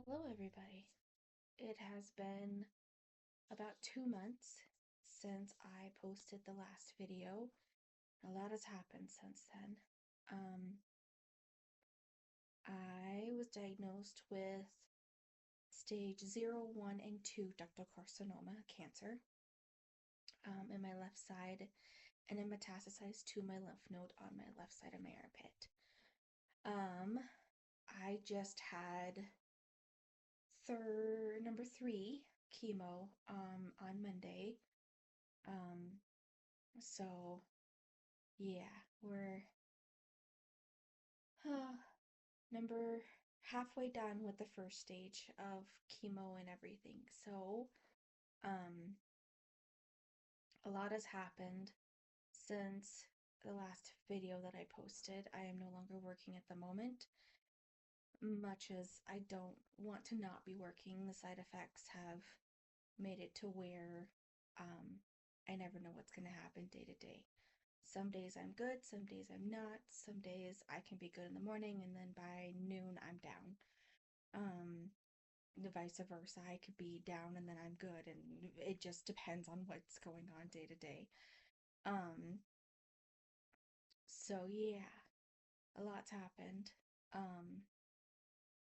Hello, everybody. It has been about 2 months since I posted the last video. A lot has happened since then. Um, I was diagnosed with stage 0, 1, and 2 ductal carcinoma cancer in my left side, and it metastasized to my lymph node on my left side of my armpit. Um, I just had number 3 chemo on Monday. Um, So, yeah, we're uh, number halfway done with the first stage of chemo and everything. So, um, a lot has happened since the last video that I posted. I am no longer working at the moment. Much as I don't want to not be working, the side effects have made it to where I never know what's going to happen day to day. Some days I'm good, some days I'm not. Some days I can be good in the morning and then by noon I'm down. Um, the vice versa. I could be down and then I'm good, and it just depends on what's going on day to day. Um, so yeah, a lot's happened. Um,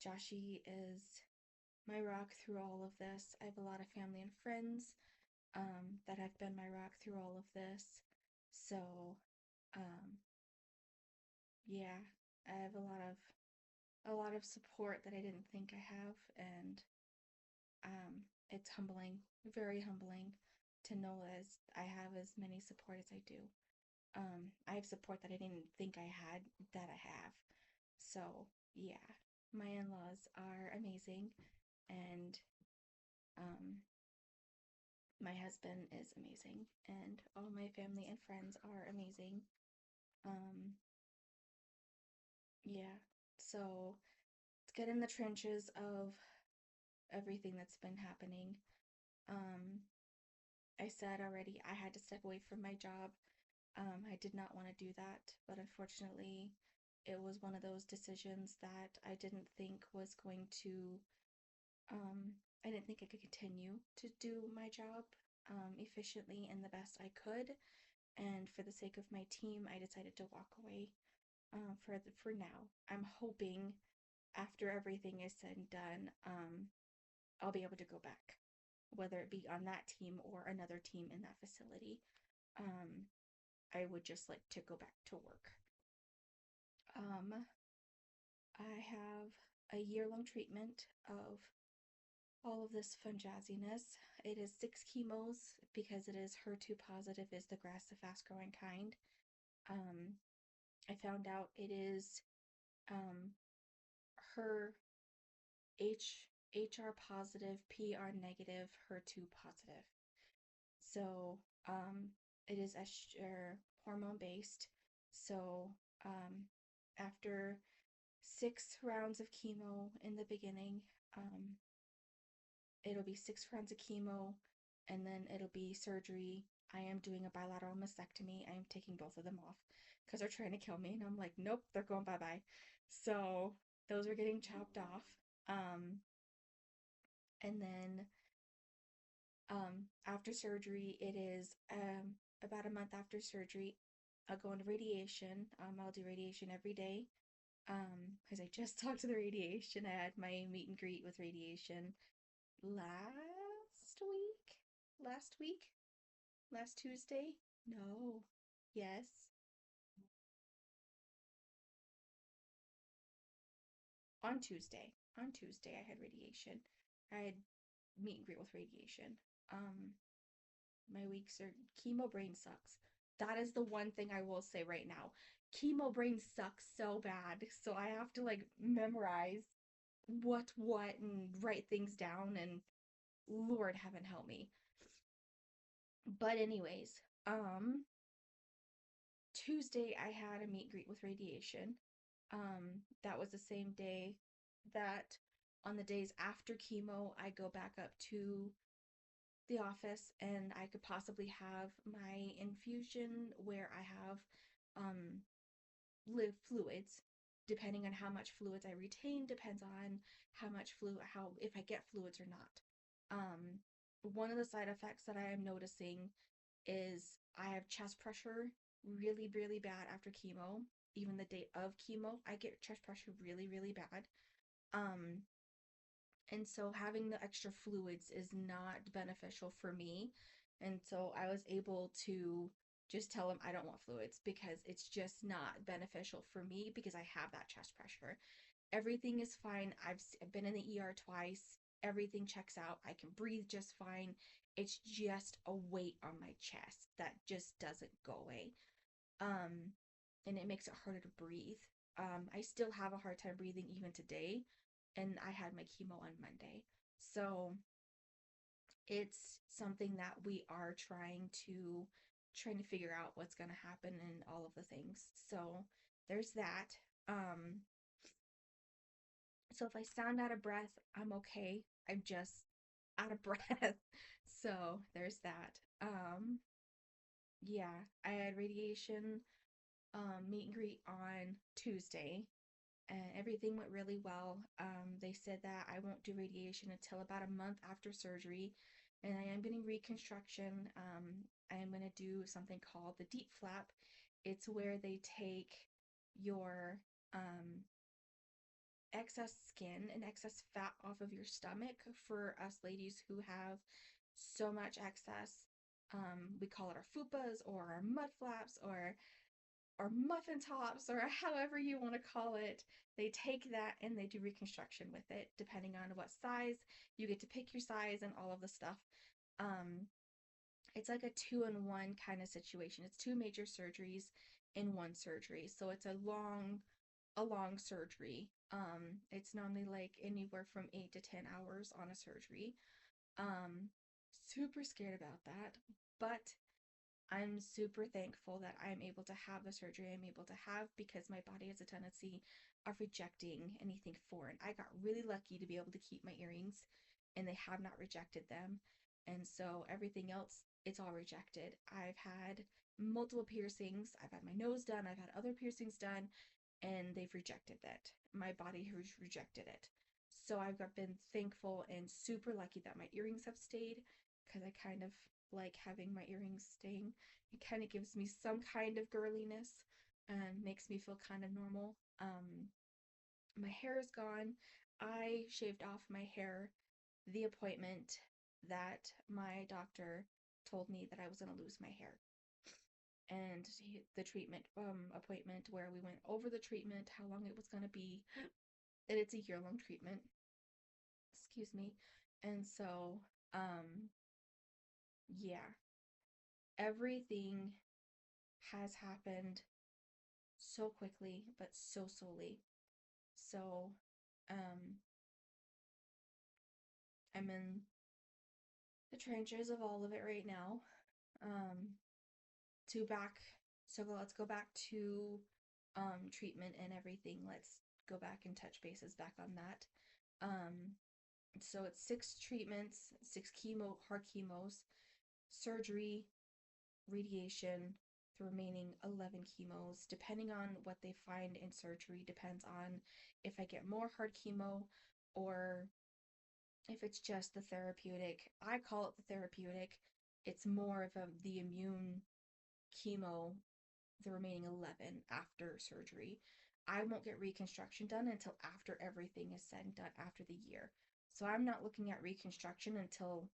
Joshi is my rock through all of this. I have a lot of family and friends that have been my rock through all of this. So, um, yeah, I have a lot of support that I didn't think I have, and it's humbling, very humbling to know as I have as many support as I do. I have support that I didn't think I had that I have. So yeah, my in-laws are amazing, and um, my husband is amazing, and all my family and friends are amazing. Um, yeah, so let's get in the trenches of everything that's been happening. Um, I said already I had to step away from my job. I did not want to do that, but unfortunately, it was one of those decisions that I didn't think was going to, I didn't think I could continue to do my job efficiently and the best I could. And for the sake of my team, I decided to walk away for now. I'm hoping after everything is said and done, I'll be able to go back, whether it be on that team or another team in that facility. Um, I would just like to go back to work. Um, I have a year-long treatment of all of this fun jazziness. It is 6 chemos because it is HER2 positive, is the grass, the fast-growing kind. Um, I found out it is um, her HR positive, PR negative, HER2 positive. So it is estrogen hormone based. So after 6 rounds of chemo in the beginning, um, it'll be 6 rounds of chemo, and then it'll be surgery. I am doing a bilateral mastectomy. I am taking both of them off because they're trying to kill me, and I'm like, nope, they're going bye bye. So those are getting chopped off. Um, and then after surgery, it is about a month after surgery. I'll go into radiation. I'll do radiation every day. Because I just talked to the radiation. I had my meet and greet with radiation last week. Last week? Last Tuesday? No. Yes. On Tuesday. On Tuesday, I had radiation. I had meet and greet with radiation. Um, my weeks are chemo brain sucks. That is the one thing I will say right now. Chemo brain sucks so bad. So I have to like memorize what and write things down, and Lord heaven help me. But anyways, Tuesday I had a meet and greet with radiation. That was the same day that on the days after chemo I go back up to the office and I could possibly have my infusion where I have um live fluids. depending on how much fluids I retain, depends on how much fluid, how, if I get fluids or not. Um, One of the side effects that I am noticing is I have chest pressure really, really bad after chemo. Even the day of chemo, I get chest pressure really, really bad. Um, and so having the extra fluids is not beneficial for me. And so I was able to just tell him I don't want fluids because it's just not beneficial for me because I have that chest pressure. Everything is fine. I've been in the ER twice. Everything checks out. I can breathe just fine. It's just a weight on my chest that just doesn't go away. Um, and it makes it harder to breathe. I still have a hard time breathing even today, and I had my chemo on Monday. So it's something that we are trying to figure out what's going to happen and all of the things. So there's that. Um, so if I sound out of breath, I'm okay. I'm just out of breath. So there's that. Yeah, I had radiation meet and greet on Tuesday, and everything went really well. They said that I won't do radiation until about a month after surgery, and I am getting reconstruction. I am going to do something called the DIEP flap. It's where they take your excess skin and excess fat off of your stomach for us ladies who have so much excess. We call it our fupas or our mud flaps or muffin tops or however you want to call it. They take that and they do reconstruction with it depending on what size. You get to pick your size and all of the stuff. Um, it's like a two-in-one kind of situation. It's two major surgeries in one surgery. So it's a long surgery. It's normally like anywhere from 8 to 10 hours on a surgery. Um, Super scared about that, but I'm super thankful that I'm able to have the surgery I'm able to have because my body has a tendency of rejecting anything foreign. I got really lucky to be able to keep my earrings and they have not rejected them. And so everything else, it's all rejected. I've had multiple piercings. I've had my nose done. I've had other piercings done and they've rejected it. My body has rejected it. So I've been thankful and super lucky that my earrings have stayed because I kind of like having my earrings staying. It kind of gives me some kind of girliness and makes me feel kind of normal. My hair is gone. I shaved off my hair the appointment that my doctor told me that I was going to lose my hair and the treatment appointment where we went over the treatment, how long it was going to be, and it's a year-long treatment. Excuse me. And so, yeah, everything has happened so quickly, but so slowly. So, um, I'm in the trenches of all of it right now. Um, to back, so let's go back to treatment and everything. Let's go back and touch bases back on that. Um, so it's 6 treatments, 6 hard chemos, surgery, radiation, the remaining 11 chemos, depending on what they find in surgery, depends on if I get more hard chemo or if it's just the therapeutic. I call it the therapeutic. It's more of the immune chemo, the remaining 11 after surgery. I won't get reconstruction done until after everything is said and done after the year. So I'm not looking at reconstruction until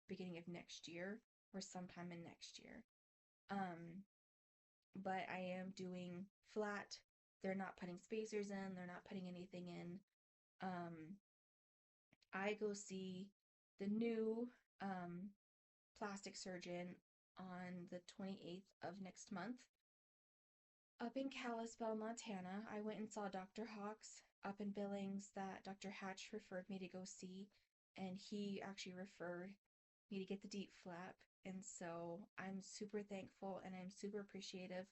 beginning of next year or sometime in next year. Um, but I am doing flat. They're not putting spacers in, they're not putting anything in. Um, I go see the new plastic surgeon on the 28th of next month up in Kalispell, Montana. I went and saw Dr. Hawks up in Billings that Dr. Hatch referred me to go see, and he actually referred me to get the DIEP flap. And so I'm super thankful and I'm super appreciative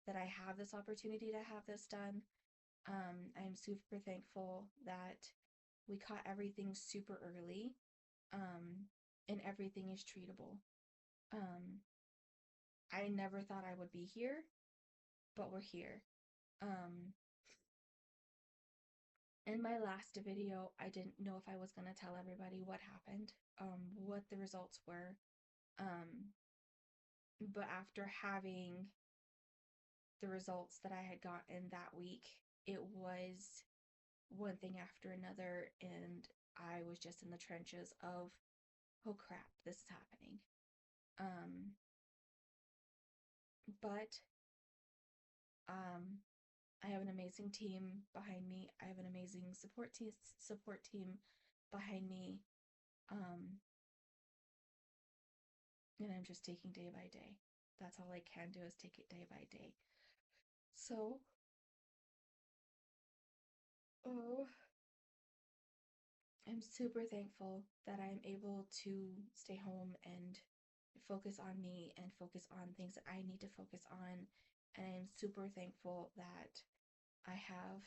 that I have this opportunity to have this done. I'm super thankful that we caught everything super early, um, and everything is treatable. Um, I never thought I would be here, but we're here. Um, In my last video, I didn't know if I was going to tell everybody what happened, what the results were. Um, but after having the results that I had gotten that week, it was one thing after another, and I was just in the trenches of, oh crap, this is happening. Um, but I have an amazing team behind me. I have an amazing support team behind me. Um, and I'm just taking day by day. That's all I can do is take it day by day. So, oh, I'm super thankful that I'm able to stay home and focus on me and focus on things that I need to focus on. And I'm super thankful that I have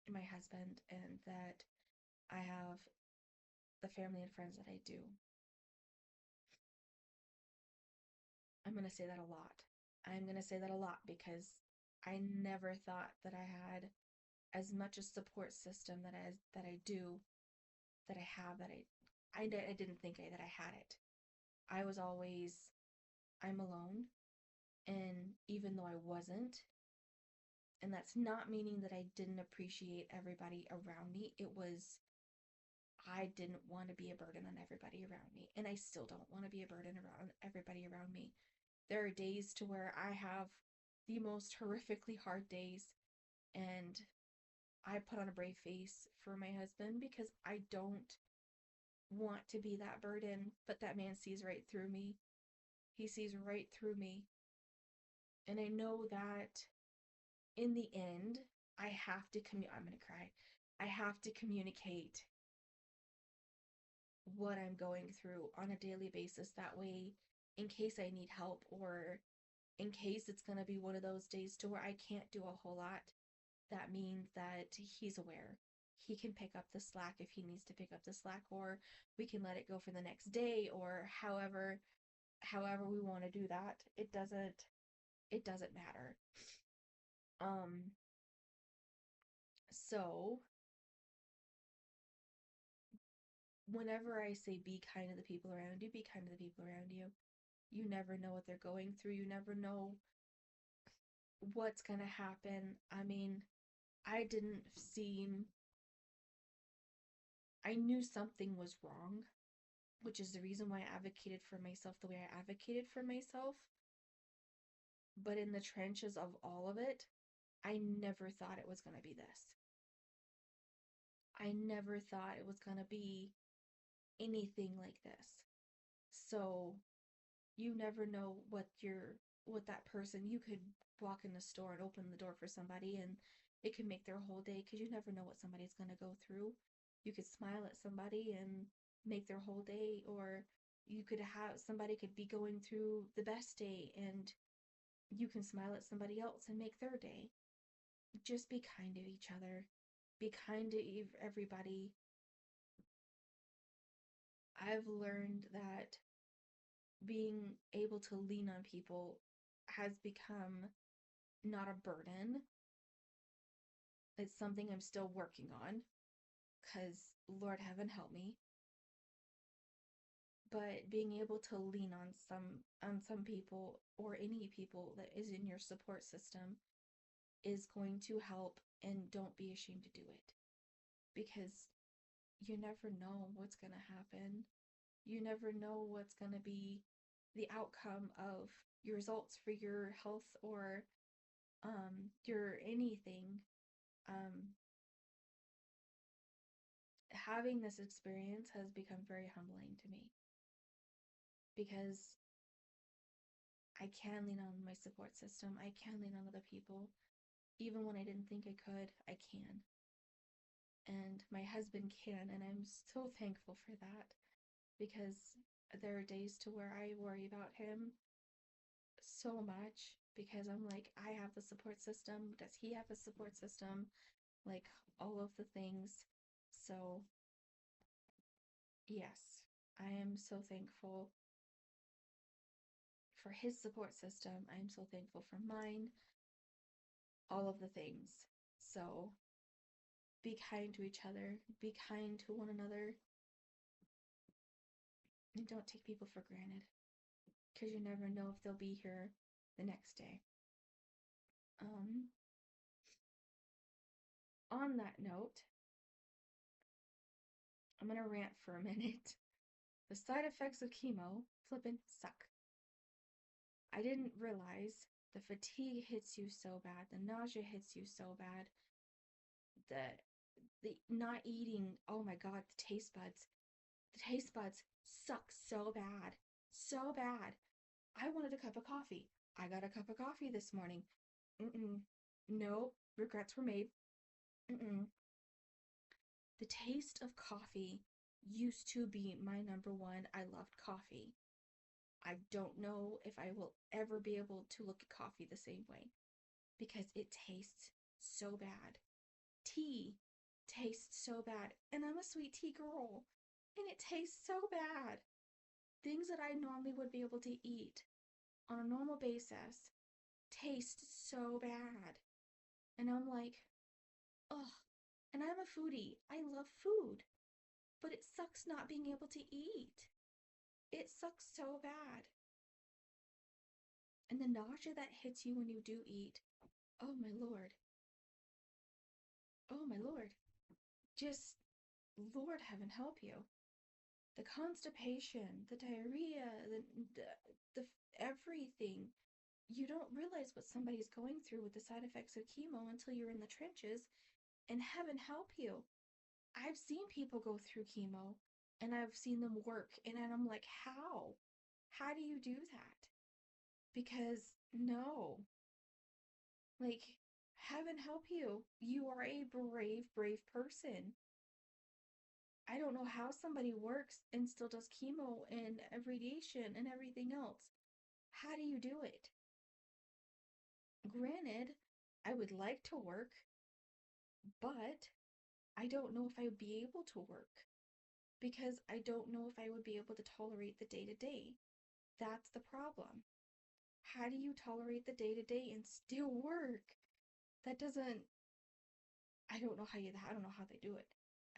my husband and that I have the family and friends that I do. I'm going to say that a lot. I'm going to say that a lot because I never thought that I had as much a support system that I do, that I have, I didn't think that I had it. I was always, I'm alone. And even though I wasn't, and that's not meaning that I didn't appreciate everybody around me, it was, I didn't want to be a burden on everybody around me. And I still don't want to be a burden around everybody around me. There are days to where I have the most horrifically hard days, and I put on a brave face for my husband because I don't want to be that burden, but that man sees right through me. He sees right through me. And I know that in the end, I have to I'm going to cry. I have to communicate what I'm going through on a daily basis. That way, in case I need help or in case it's going to be one of those days to where I can't do a whole lot, that means that he's aware. He can pick up the slack if he needs to pick up the slack, or we can let it go for the next day, or however we want to do that. It doesn't matter. Um so whenever I say be kind to the people around you, be kind to the people around you. You never know what they're going through. You never know what's going to happen. I mean, I didn't seem I knew something was wrong, which is the reason why I advocated for myself the way I advocated for myself. But in the trenches of all of it, I never thought it was going to be this. I never thought it was going to be anything like this. So you never know what that person, you could walk in the store and open the door for somebody and it could make their whole day, because you never know what somebody's going to go through. You could smile at somebody and make their whole day, or you could have somebody could be going through the best day and you can smile at somebody else and make their day. Just be kind to each other. Be kind to everybody. I've learned that being able to lean on people has become not a burden. It's something I'm still working on because Lord heaven help me. But being able to lean on some people or any people that is in your support system is going to help, and don't be ashamed to do it, because you never know what's going to happen. You never know what's going to be the outcome of your results for your health or your anything. Um, Having this experience has become very humbling to me because I can lean on my support system. I can lean on other people. Even when I didn't think I could, I can. And my husband can, and I'm so thankful for that, because there are days to where I worry about him so much because I'm like, I have the support system. Does he have a support system? Like all of the things. So, yes, I am so thankful for his support system. I am so thankful for mine. All of the things. So, be kind to each other, be kind to one another, and don't take people for granted because you never know if they'll be here the next day. On that note, I'm gonna rant for a minute. The side effects of chemo flippin' suck. I didn't realize the fatigue hits you so bad, the nausea hits you so bad, the not eating, oh my god, the taste buds. The taste buds suck so bad. So bad. I wanted a cup of coffee. I got a cup of coffee this morning. No, regrets were made. The taste of coffee used to be my number one. I loved coffee. I don't know if I will ever be able to look at coffee the same way because it tastes so bad. Tea tastes so bad, and I'm a sweet tea girl, and it tastes so bad. Things that I normally would be able to eat on a normal basis taste so bad. And I'm like, ugh. And I'm a foodie. I love food. But it sucks not being able to eat. It sucks so bad. And the nausea that hits you when you do eat, oh my lord. Oh my lord. Just, Lord heaven help you. The constipation, the diarrhea, the everything. You don't realize what somebody's going through with the side effects of chemo until you're in the trenches, and heaven help you. I've seen people go through chemo and I've seen them work, and I'm like, how? How do you do that? Because no. Like, heaven help you. You are a brave, brave person. I don't know how somebody works and still does chemo and radiation and everything else. How do you do it? Granted, I would like to work, but I don't know if I would be able to work because I don't know if I would be able to tolerate the day to day. That's the problem. How do you tolerate the day to day and still work? That doesn't, I don't know I don't know how they do it.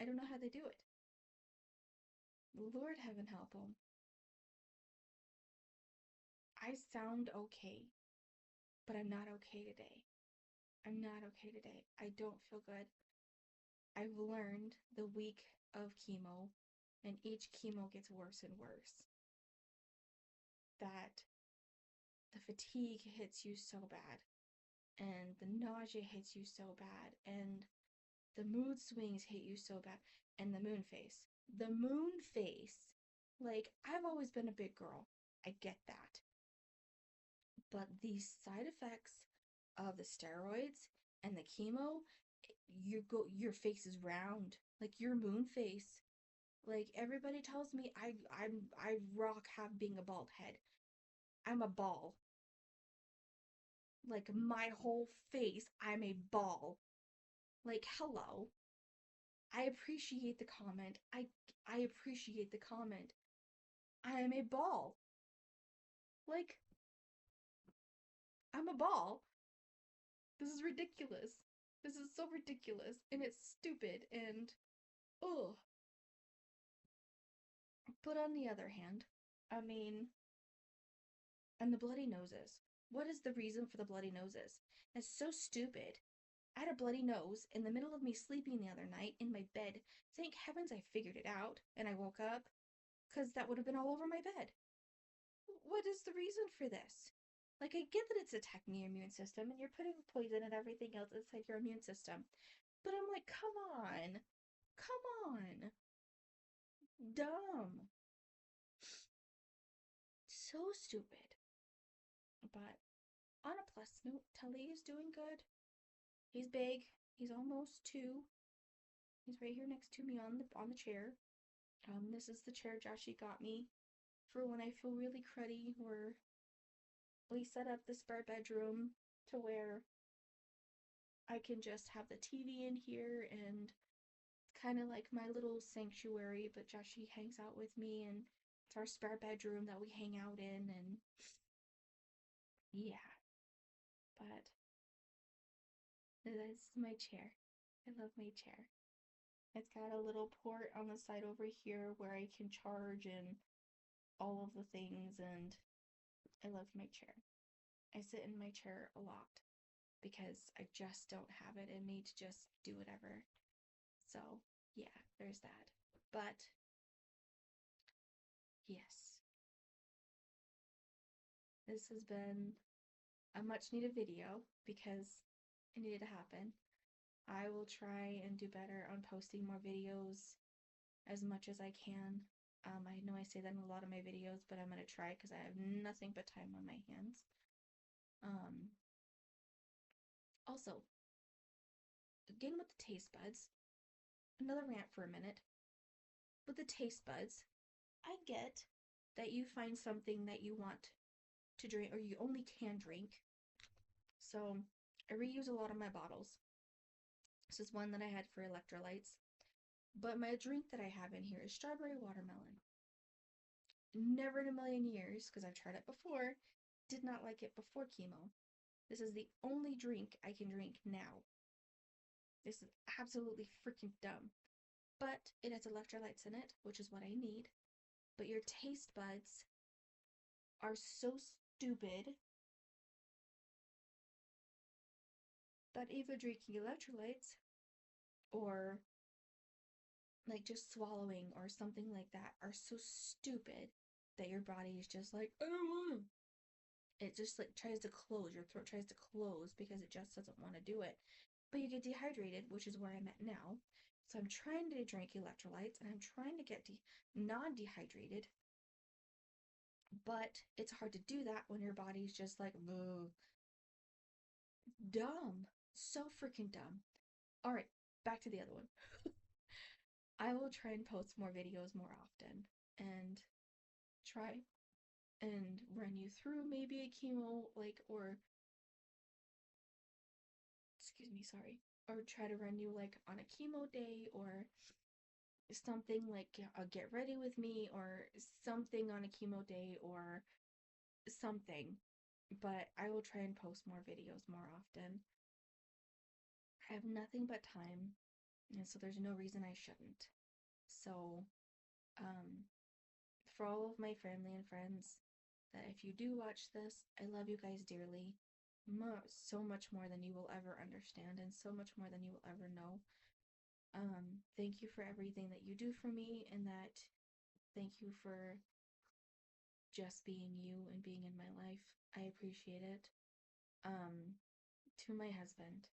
I don't know how they do it. Lord heaven help them. I sound okay, but I'm not okay today. I'm not okay today. I don't feel good. I've learned the week of chemo, and each chemo gets worse and worse, that the fatigue hits you so bad, and the nausea hits you so bad, and the mood swings hit you so bad, and the moon face. The moon face. Like, I've always been a big girl. I get that. But these side effects of the steroids and the chemo, your face is round. Like your moon face. Like everybody tells me I rock being a bald head. I'm a ball. Like my whole face, I'm a ball. Like hello. I appreciate the comment. I appreciate the comment. I am a ball. Like I'm a ball. This is ridiculous. This is so ridiculous and it's stupid and ugh. But on the other hand, I mean, and the bloody noses. What is the reason for the bloody noses? It's so stupid. I had a bloody nose in the middle of me sleeping the other night in my bed. Thank heavens I figured it out and I woke up, because that would have been all over my bed. What is the reason for this? Like, I get that it's attacking your immune system and you're putting poison and everything else inside your immune system. But I'm like, come on. Come on. Dumb. So stupid. But on a plus note, Tully is doing good. He's big. He's almost 2. He's right here next to me on the chair. This is the chair Joshy got me for when I feel really cruddy, where we set up the spare bedroom to where I can just have the TV in here, and it's kind of like my little sanctuary, but Joshy hangs out with me, and it's our spare bedroom that we hang out in, and yeah, but that's my chair. I love my chair. It's got a little port on the side over here where I can charge and all of the things, and I love my chair. I sit in my chair a lot because I just don't have it in me to just do whatever. So, yeah, there's that. But, yes, this has been a much needed video because it needed to happen. I will try and do better on posting more videos as much as I can. I know I say that in a lot of my videos, but I'm going to try because I have nothing but time on my hands. Also, again with the taste buds, another rant for a minute. With the taste buds, I get that you find something that you want to drink or you only can drink. So I reuse a lot of my bottles. This is one that I had for electrolytes. But my drink that I have in here is strawberry watermelon. Never in a million years, because I've tried it before, did not like it before chemo. This is the only drink I can drink now. This is absolutely freaking dumb. But it has electrolytes in it, which is what I need. But your taste buds are so stupid that either drinking electrolytes or like just swallowing or something like that are so stupid that your body is just like, I don't want to. It just like tries to close, your throat tries to close because it just doesn't want to do it. But you get dehydrated, which is where I'm at now. So I'm trying to drink electrolytes and I'm trying to get non-dehydrated. But it's hard to do that when your body's just like, ugh. Dumb. So freaking dumb. Alright, back to the other one. I will try and post more videos more often and try and run you through maybe a chemo, like, or, excuse me, sorry, or try to run you like on a chemo day or something like a get ready with me or something on a chemo day or something. But I will try and post more videos more often. I have nothing but time, and so there's no reason I shouldn't. So, um, for all of my family and friends, that if you do watch this, I love you guys dearly. So much more than you will ever understand, and so much more than you will ever know. Thank you for everything that you do for me, and that thank you for just being you and being in my life. I appreciate it. Um, to my husband,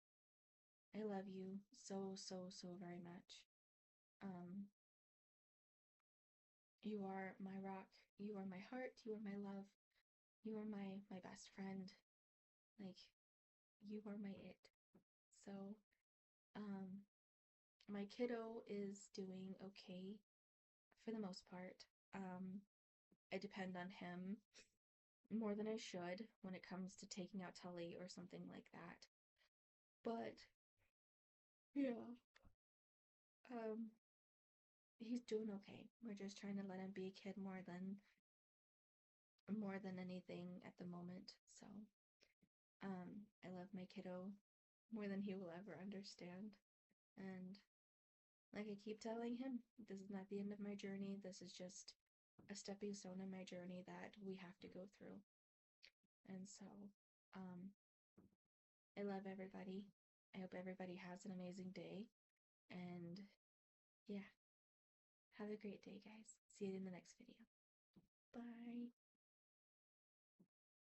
I love you so, so, so very much. Um, you are my rock. You are my heart. You are my love. You are my best friend. Like, you are my it. So, um, my kiddo is doing okay for the most part. I depend on him more than I should when it comes to taking out Tully or something like that. But yeah, um, he's doing okay. We're just trying to let him be a kid more than anything at the moment. So, I love my kiddo more than he will ever understand. And like I keep telling him, this is not the end of my journey. This is just a stepping stone in my journey that we have to go through. And so, um, I love everybody. I hope everybody has an amazing day. And yeah, have a great day, guys. See you in the next video. Bye.